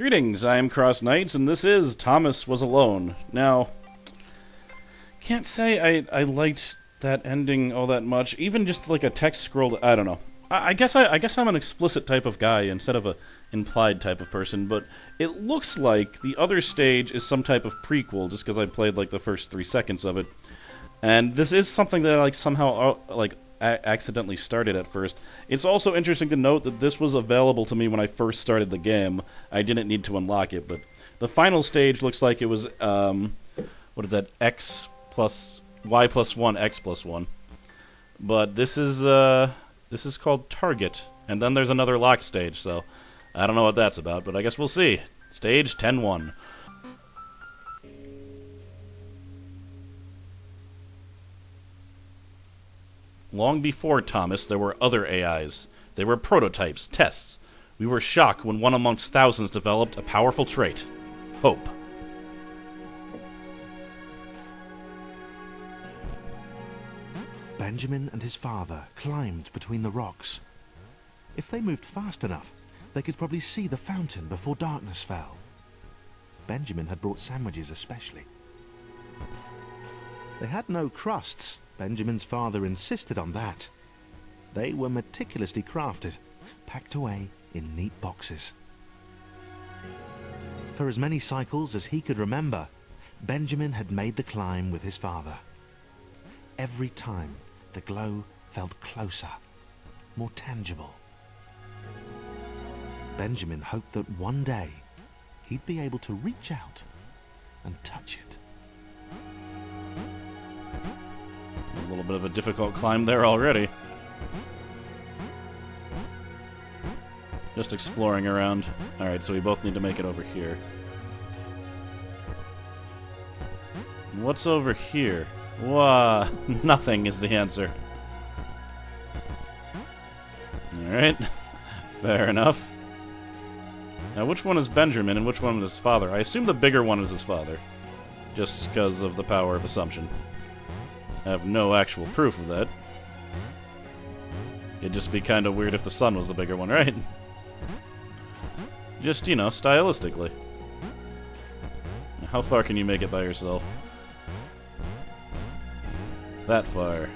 Greetings, I am CrossKnights, and this is Thomas Was Alone. Now, can't say I liked that ending all that much. Even just like a text scroll, I don't know. I guess I'm an explicit type of guy instead of a implied type of person, but it looks like the other stage is some type of prequel, just because I played like the first 3 seconds of it. And this is something that I like somehow accidentally started at first. It's also interesting to note that this was available to me when I first started the game. I didn't need to unlock it, but the final stage looks like it was what is that? X plus Y plus 1, X plus 1. But this is called Target, and then there's another locked stage. So I don't know what that's about, but I guess we'll see. Stage 10-1. Long before Thomas, there were other AIs. They were prototypes, tests. We were shocked when one amongst thousands developed a powerful trait. Hope. Benjamin and his father climbed between the rocks. If they moved fast enough, they could probably see the fountain before darkness fell. Benjamin had brought sandwiches especially. They had no crusts. Benjamin's father insisted on that. They were meticulously crafted, packed away in neat boxes. For as many cycles as he could remember, Benjamin had made the climb with his father. Every time, the glow felt closer, more tangible. Benjamin hoped that one day he'd be able to reach out and touch it. A little bit of a difficult climb there already. Just exploring around. Alright, so we both need to make it over here. What's over here? Wah, nothing is the answer. Alright, fair enough. Now, which one is Benjamin and which one is his father? I assume the bigger one is his father, just because of the power of assumption. I have no actual proof of that. It'd just be kind of weird if the son was the bigger one, right? Just, you know, stylistically. How far can you make it by yourself? That far.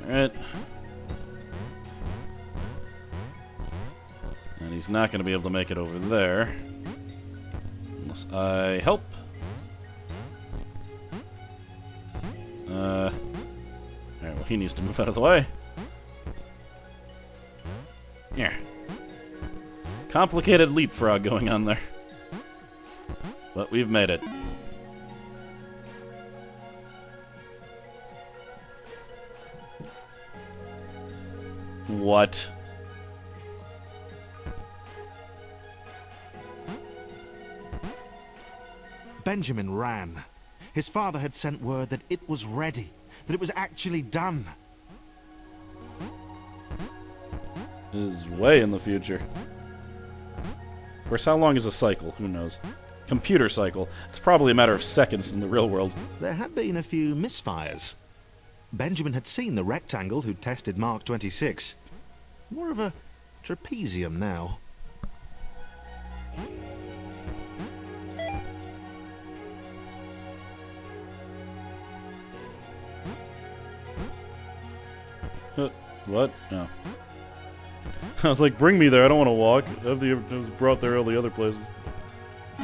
Alright. And he's not going to be able to make it over there. Unless I help. Alright, well, he needs to move out of the way. Yeah. Complicated leapfrog going on there. But we've made it. What? Benjamin ran. His father had sent word that it was ready, that it was actually done. This is way in the future. Of course, how long is a cycle? Who knows? Computer cycle. It's probably a matter of seconds in the real world. There had been a few misfires. Benjamin had seen the rectangle who'd tested Mark 26. More of a trapezium now. What? No. I was like, bring me there, I don't want to walk. I was brought there all the other places.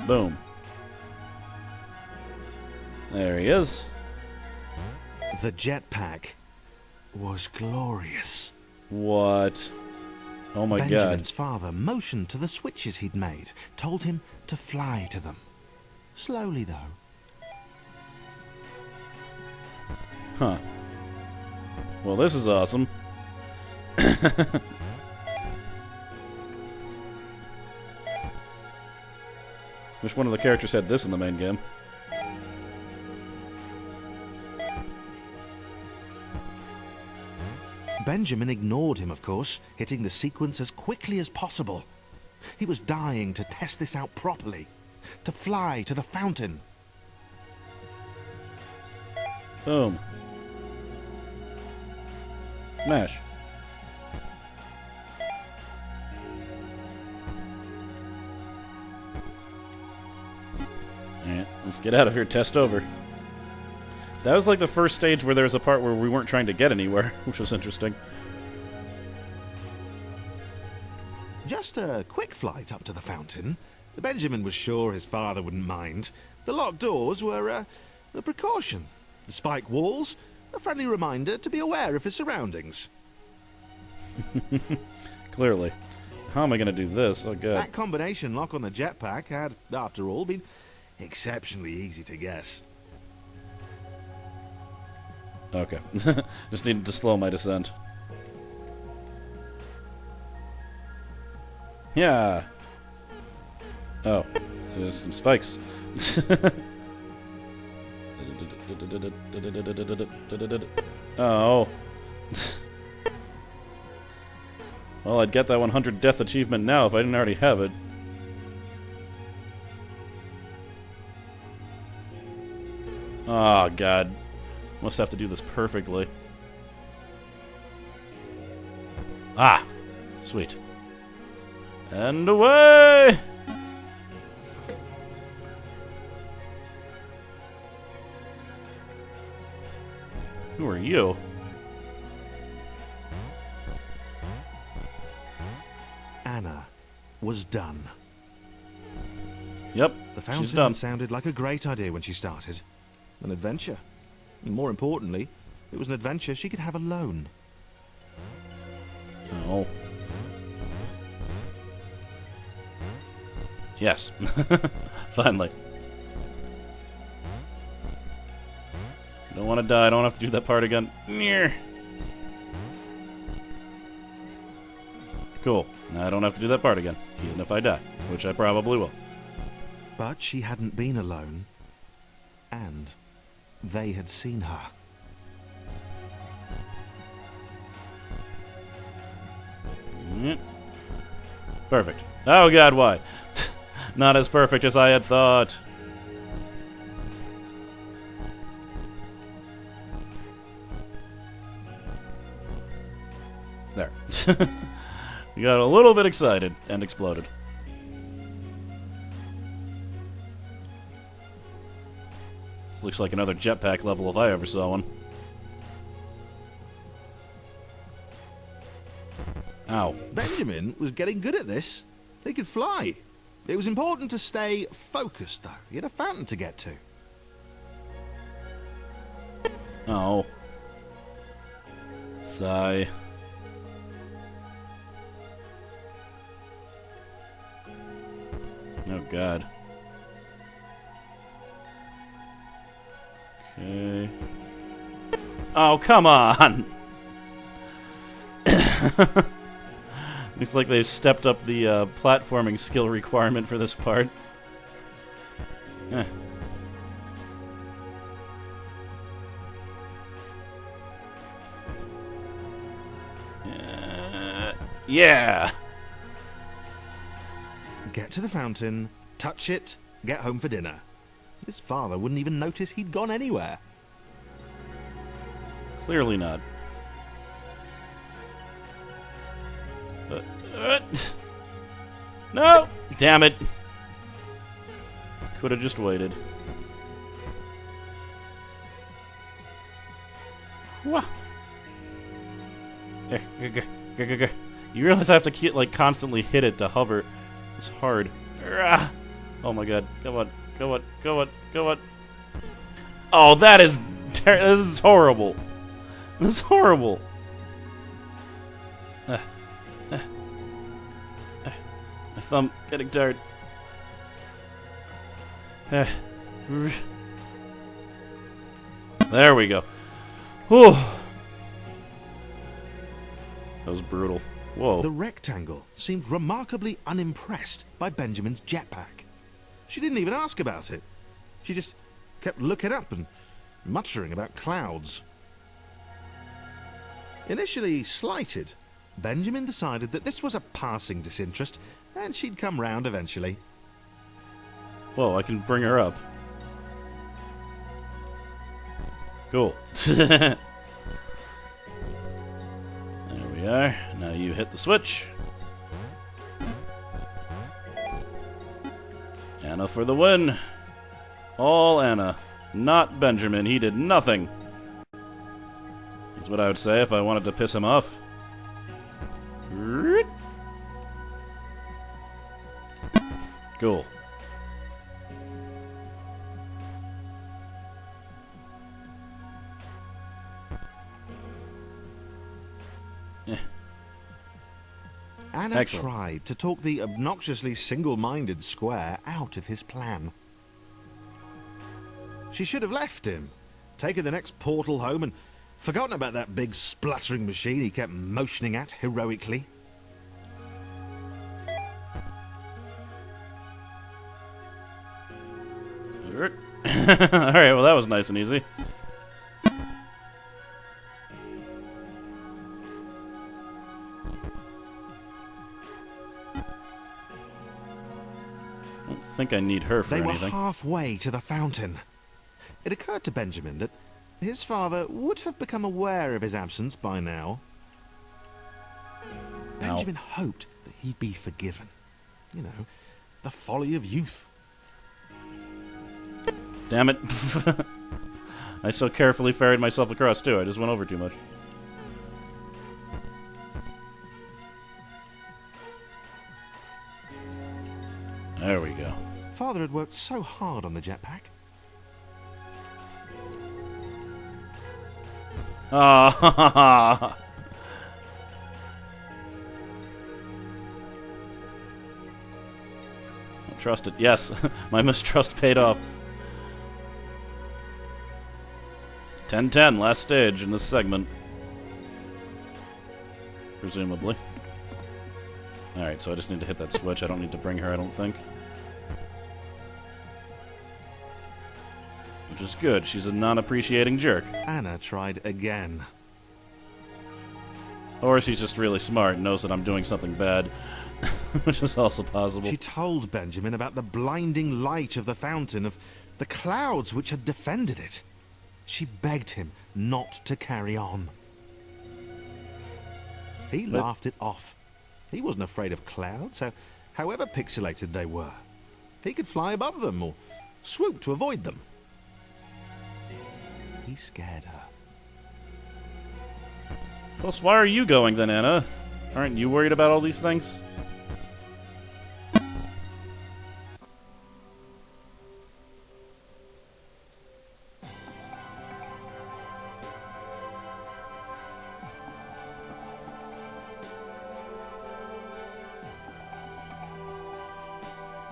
Boom. There he is. The jetpack was glorious. What? Oh my god. Benjamin's father motioned to the switches he'd made, told him to fly to them. Slowly, though. Huh. Well, this is awesome. Wish one of the characters had this in the main game. Benjamin ignored him, of course, hitting the sequence as quickly as possible. He was dying to test this out properly, to fly to the fountain. Boom. Smash. Let's get out of here. Test over. That was like the first stage where there was a part where we weren't trying to get anywhere, which was interesting. Just a quick flight up to the fountain. Benjamin was sure his father wouldn't mind. The locked doors were a precaution. The spike walls, a friendly reminder to be aware of his surroundings. Clearly. How am I going to do this? Oh, God. That combination lock on the jetpack had, after all, been exceptionally easy to guess. Okay. Just needed to slow my descent. Yeah. Oh. There's some spikes. Oh. Well, I'd get that 100 death achievement now if I didn't already have it. Oh, God. Must have to do this perfectly. Ah! Sweet. And away! Who are you? Anna was done. Yep, The she's fountain done. sounded like a great idea when she started. An adventure. And more importantly, it was an adventure she could have alone. Oh. Yes. Finally. Don't want to die. I don't have to do that part again. Near. Cool. Now I don't have to do that part again, even if I die, which I probably will. But she hadn't been alone. And they had seen her. Mm. Perfect. Oh, God, why? Not as perfect as I had thought. There. You got a little bit excited and exploded. This looks like another jetpack level if I ever saw one. Ow. Benjamin was getting good at this. He could fly. It was important to stay focused, though. He had a fountain to get to. Oh. Sigh. Oh, God. Okay. Oh, come on! Looks like they've stepped up the platforming skill requirement for this part. Eh. Yeah! Get to the fountain, touch it, get home for dinner. His father wouldn't even notice he'd gone anywhere. Clearly not. No! Damn it! Could have just waited. Wah. You realize I have to keep, like, constantly hit it to hover. It's hard. Oh my God! Come on! Come on! Come on! Come on! Oh, that is this is horrible. This is horrible. My thumb getting tired. There we go. Whew. That was brutal. Whoa. The rectangle seemed remarkably unimpressed by Benjamin's jetpack. She didn't even ask about it. She just kept looking up and muttering about clouds. Initially slighted, Benjamin decided that this was a passing disinterest and she'd come round eventually. Whoa, I can bring her up. Cool. There we are. Now you hit the switch. Anna for the win. All Anna. Not Benjamin. He did nothing. That's what I would say if I wanted to piss him off. Cool. Anna Excellent. tried to talk the obnoxiously single-minded Square out of his plan. She should have left him, taken the next portal home, and forgotten about that big spluttering machine he kept motioning at heroically. Alright, well that was nice and easy. I don't think I need her for They anything. were halfway to the fountain. It occurred to Benjamin that his father would have become aware of his absence by now. Benjamin hoped that he'd be forgiven. You know, the folly of youth. Damn it. I so carefully ferried myself across, too. I just went over too much. There we go. Father had worked so hard on the jetpack. Ah, don't trust it. Yes, my mistrust paid off. 10-10, last stage in this segment. Presumably. Alright, so I just need to hit that switch. I don't need to bring her, I don't think. Which is good. She's a non-appreciating jerk. Anna tried again. Or she's just really smart and knows that I'm doing something bad. Which is also possible. She told Benjamin about the blinding light of the fountain, of the clouds which had defended it. She begged him not to carry on. He laughed it off. He wasn't afraid of clouds, so however pixelated they were. He could fly above them or swoop to avoid them. He scared her. Plus, why are you going then, Anna? Aren't you worried about all these things?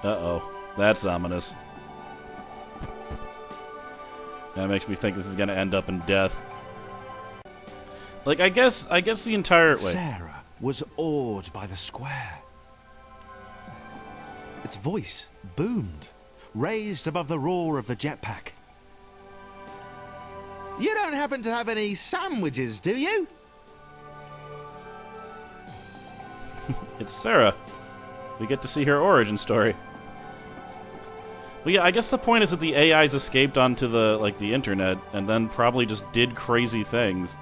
Uh-oh. That's ominous. That makes me think this is gonna end up in death. Like, I guess the entire... Wait. Sarah was awed by the square. Its voice boomed, raised above the roar of the jetpack. You don't happen to have any sandwiches, do you? It's Sarah. We get to see her origin story. Well, yeah, I guess the point is that the AIs escaped onto the internet and then probably just did crazy things.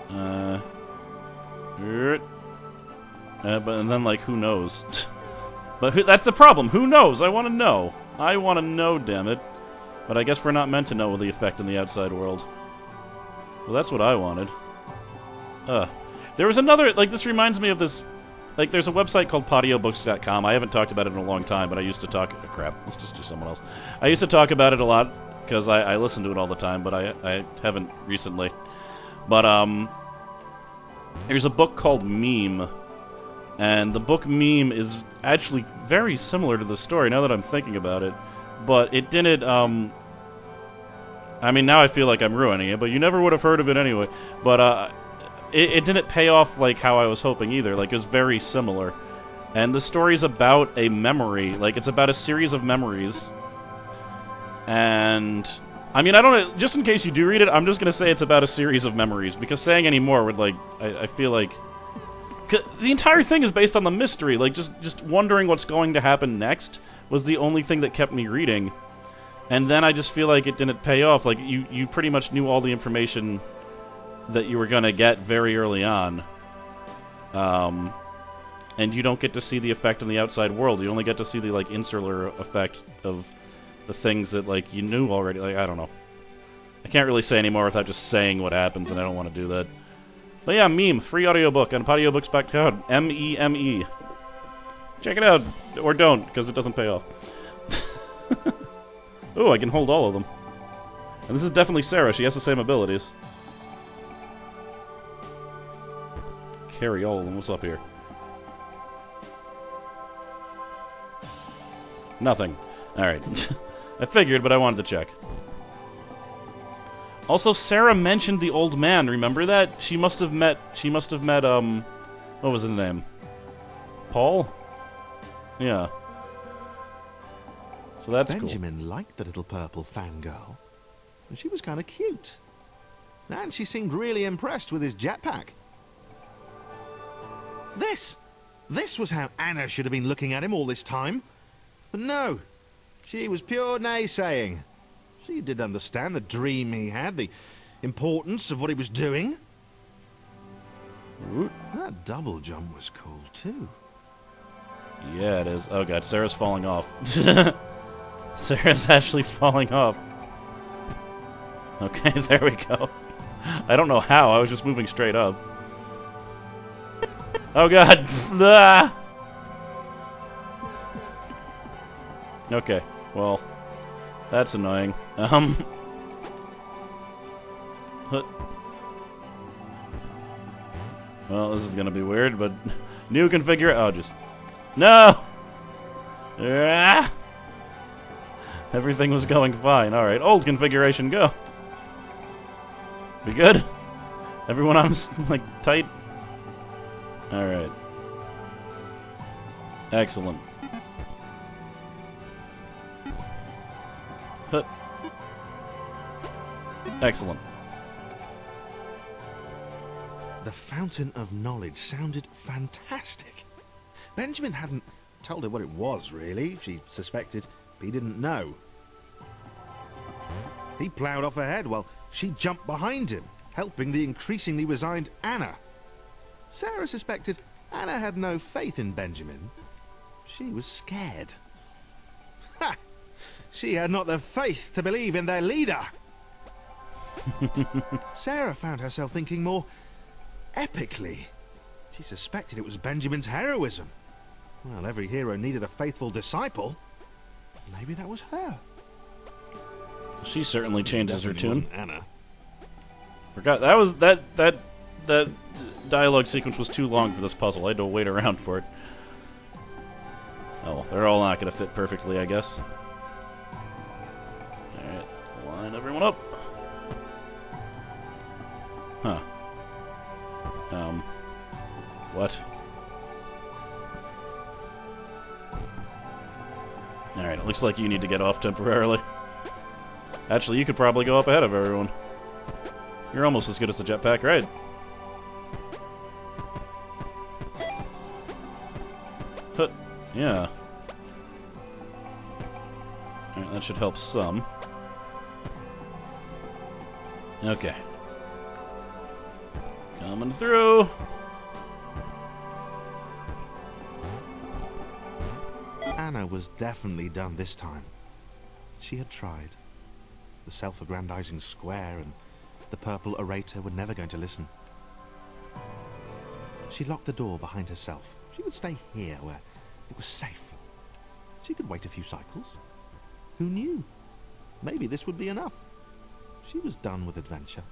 But and then who knows? But that's the problem. Who knows? I want to know. I want to know, damn it. But I guess we're not meant to know the effect in the outside world. Well, that's what I wanted. There was another, this reminds me of this, there's a website called patiobooks.com. I haven't talked about it in a long time, but I used to talk, crap, let's just do someone else. I used to talk about it a lot, because I listen to it all the time, but I haven't recently. But, there's a book called Meme, and the book Meme is actually very similar to the story, now that I'm thinking about it. But it didn't, I mean, now I feel like I'm ruining it, but you never would have heard of it anyway. But, it didn't pay off how I was hoping either. It was very similar. And the story's about a memory. It's about a series of memories. And I mean, I don't know, just in case you do read it, I'm just going to say it's about a series of memories, because saying any more would, I feel like... The entire thing is based on the mystery, just wondering what's going to happen next was the only thing that kept me reading. And then I just feel like it didn't pay off. You pretty much knew all the information that you were going to get very early on. And you don't get to see the effect in the outside world. You only get to see the, insular effect of the things that, like, you knew already. Like, I don't know. I can't really say anymore without just saying what happens, and I don't want to do that. But yeah, Meme, free audiobook, and audiobooks back code, MEME. Check it out, or don't, because it doesn't pay off. Ooh, I can hold all of them. And this is definitely Sarah, she has the same abilities. Carry all of them, what's up here? Nothing. Alright. I figured, but I wanted to check. Also, Sarah mentioned the old man, remember that? She must have met, what was his name? Paul? Yeah. So that's cool. Benjamin liked the little purple fangirl. And she was kind of cute. And she seemed really impressed with his jetpack. This was how Anna should have been looking at him all this time. But no, she was pure naysaying. She did understand the dream he had, the importance of what he was doing. Ooh. That double jump was cool, too. Yeah, it is. Oh god, Sarah's falling off. Sarah's actually falling off. Okay, there we go. I don't know how, I was just moving straight up. Oh god! Ah! Okay, well, that's annoying. Well, this is gonna be weird, but new configure. Oh, just no. Ah! Everything was going fine. All right, old configuration, go. We good? Everyone on like tight. All right. Excellent. Excellent. The Fountain of Knowledge sounded fantastic. Benjamin hadn't told her what it was, really. She suspected he didn't know. He ploughed off ahead while she jumped behind him, helping the increasingly resigned Anna. Sarah suspected Anna had no faith in Benjamin. She was scared. Ha! She had not the faith to believe in their leader. Sarah found herself thinking more epically. She suspected it was Benjamin's heroism. Well, every hero needed a faithful disciple. Maybe that was her. She certainly changes her tune. Anna. Forgot that was that dialogue sequence was too long for this puzzle. I had to wait around for it. Oh, well, they're all not going to fit perfectly, I guess. All right, line everyone up. Huh. What? Alright, it looks like you need to get off temporarily. Actually, you could probably go up ahead of everyone. You're almost as good as the jetpack, right? Huh. Yeah. Alright, that should help some. Okay. Coming through. Anna was definitely done this time. She had tried. The self-aggrandizing square and the purple orator were never going to listen. She locked the door behind herself. She would stay here where it was safe. She could wait a few cycles. Who knew? Maybe this would be enough. She was done with adventure.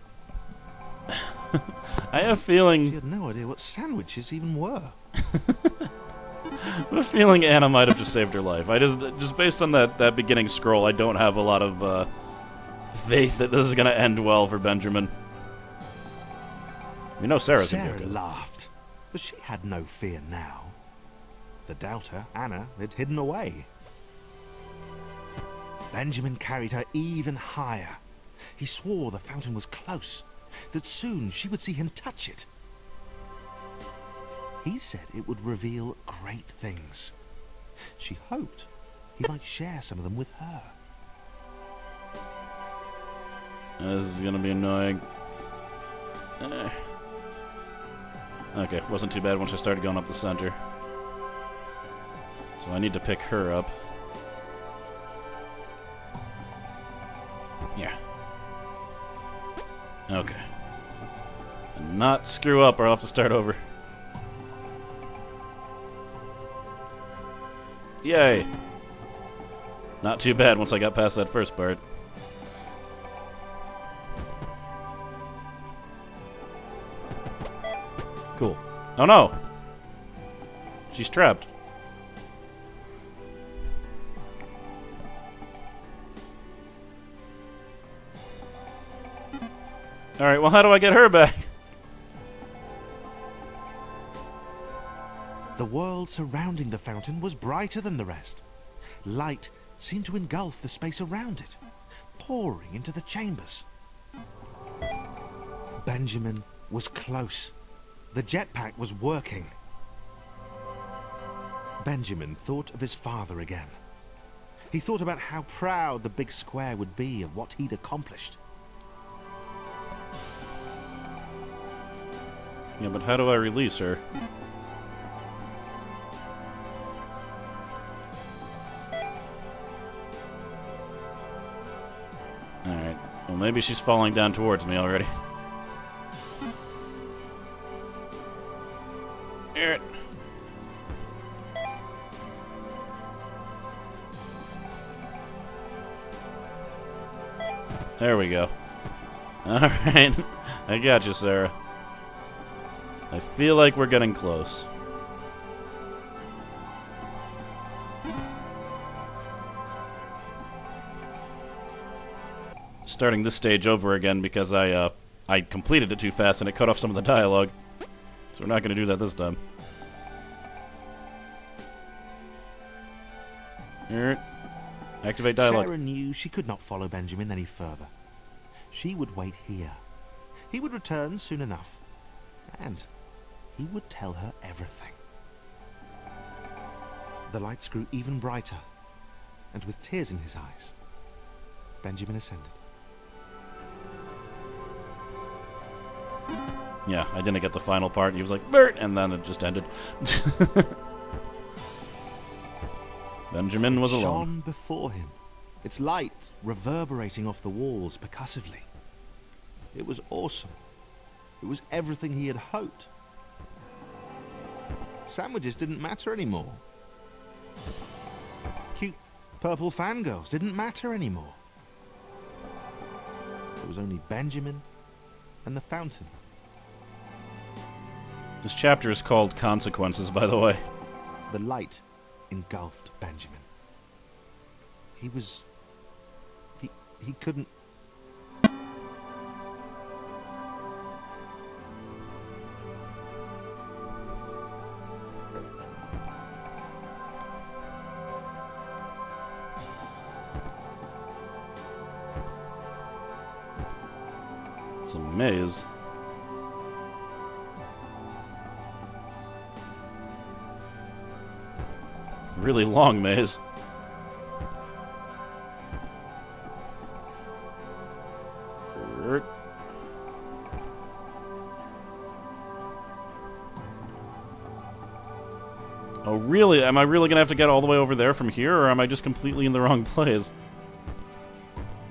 I have a feeling... She had no idea what sandwiches even were. I have a feeling Anna might have just saved her life. I just based on that beginning scroll, I don't have a lot of faith that this is going to end well for Benjamin. You know Sarah's going to Sarah be okay. laughed, but she had no fear now. The doubter, Anna, had hidden away. Benjamin carried her even higher. He swore the fountain was close, that soon she would see him touch it. He said it would reveal great things. She hoped he might share some of them with her. This is going to be annoying. Okay, wasn't too bad once I started going up the center. So I need to pick her up. Yeah. Okay. And not screw up or I'll have to start over. Yay! Not too bad once I got past that first part. Cool. Oh no! She's trapped. Alright, well how do I get her back? The world surrounding the fountain was brighter than the rest. Light seemed to engulf the space around it, pouring into the chambers. Benjamin was close. The jetpack was working. Benjamin thought of his father again. He thought about how proud the big square would be of what he'd accomplished. Yeah, but how do I release her? Alright. Well, maybe she's falling down towards me already. Here. There we go. Alright. I got you, Sarah. I feel like we're getting close. Starting this stage over again because I completed it too fast and it cut off some of the dialogue. So we're not going to do that this time. Here. Activate dialogue. Sarah knew she could not follow Benjamin any further. She would wait here. He would return soon enough. And he would tell her everything. The lights grew even brighter, and with tears in his eyes, Benjamin ascended. Yeah, I didn't get the final part. He was like, Bert! And then it just ended. Benjamin was alone. Shone before him, its light reverberating off the walls percussively. It was awesome. It was everything he had hoped. Sandwiches didn't matter anymore. Cute purple fangirls didn't matter anymore. There was only Benjamin and the fountain. This chapter is called Consequences, by the way. The light engulfed Benjamin. He was... He couldn't... It's a maze. Really long maze. Oh, really? Am I really gonna have to get all the way over there from here, or am I just completely in the wrong place?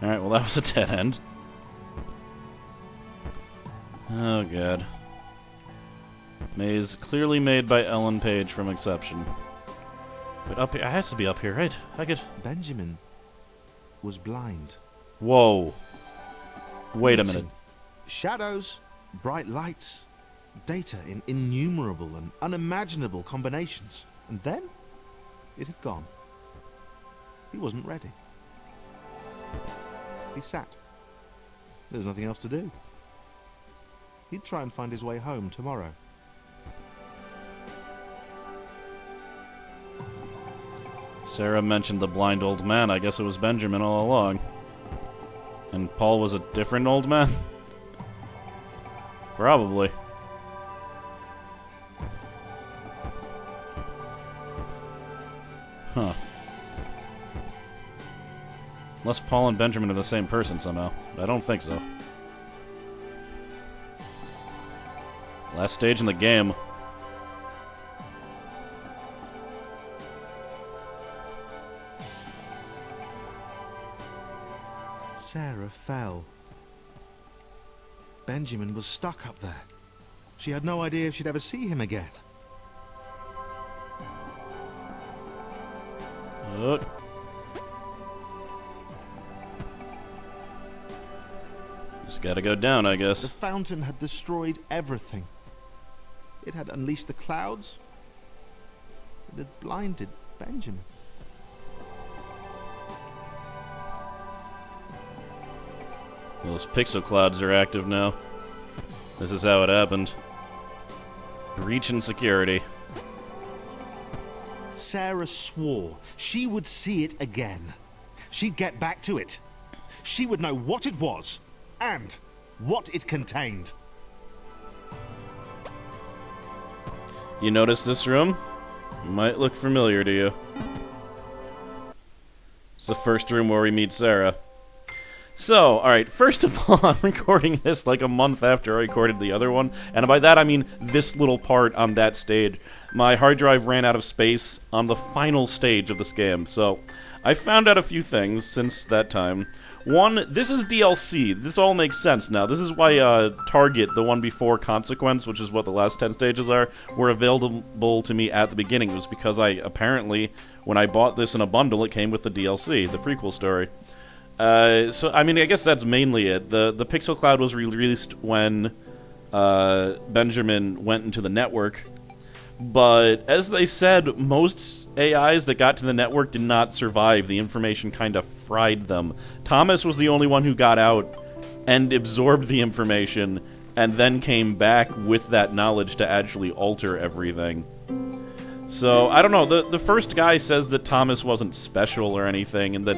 Alright, well that was a dead end. Oh, God. Maze clearly made by Ellen Page from Exception. But up here, it has to be up here, right? I could... Benjamin was blind. Whoa. Wait a minute. Shadows, bright lights, data in innumerable and unimaginable combinations. And then, it had gone. He wasn't ready. He sat. There was nothing else to do. He'd try and find his way home tomorrow. Sarah mentioned the blind old man. I guess it was Benjamin all along. And Paul was a different old man? Probably. Huh. Unless Paul and Benjamin are the same person somehow. I don't think so. Last stage in the game. Sarah fell. Benjamin was stuck up there. She had no idea if she'd ever see him again. Look. Just gotta go down, I guess. The fountain had destroyed everything. It had unleashed the clouds. It had blinded Benjamin. Those pixel clouds are active now. This is how it happened. Breach in security. Sarah swore she would see it again. She'd get back to it. She would know what it was and what it contained. You notice this room? Might look familiar to you. It's the first room where we meet Sarah. So, alright, first of all, I'm recording this like a month after I recorded the other one, and by that I mean this little part on that stage. My hard drive ran out of space on the final stage of this game, so I found out a few things since that time. One, this is DLC. This all makes sense now. This is why Target, the one before Consequence, which is what the last 10 stages are, were available to me at the beginning. It was because apparently, when I bought this in a bundle, it came with the DLC, the prequel story. So, I mean, I guess that's mainly it. The Pixel Cloud was released when Benjamin went into the network. But, as they said, most AIs that got to the network did not survive. The information kind of fried them. Thomas was the only one who got out and absorbed the information, and then came back with that knowledge to actually alter everything. So, I don't know. The first guy says that Thomas wasn't special or anything, and that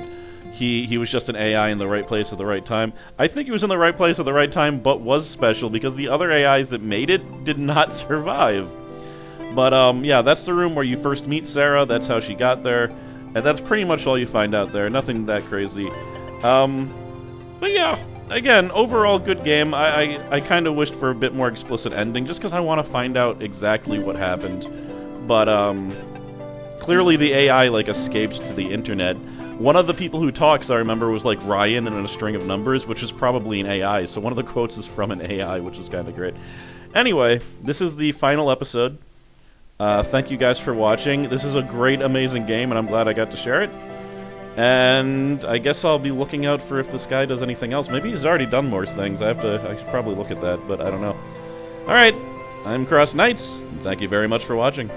he was just an AI in the right place at the right time. I think he was in the right place at the right time, but was special, because the other AIs that made it did not survive. But, yeah, that's the room where you first meet Sarah. That's how she got there. And that's pretty much all you find out there. Nothing that crazy. But, yeah, again, overall good game. I kind of wished for a bit more explicit ending, just because I want to find out exactly what happened. But, clearly the AI, like, escaped to the internet. One of the people who talks, I remember, was, like, Ryan in a string of numbers, which is probably an AI. So one of the quotes is from an AI, which is kind of great. Anyway, this is the final episode. Thank you guys for watching. This is a great, amazing game, and I'm glad I got to share it. And I guess I'll be looking out for if this guy does anything else. Maybe he's already done more things. I should probably look at that, but I don't know. Alright, I'm CrossKnights, and thank you very much for watching.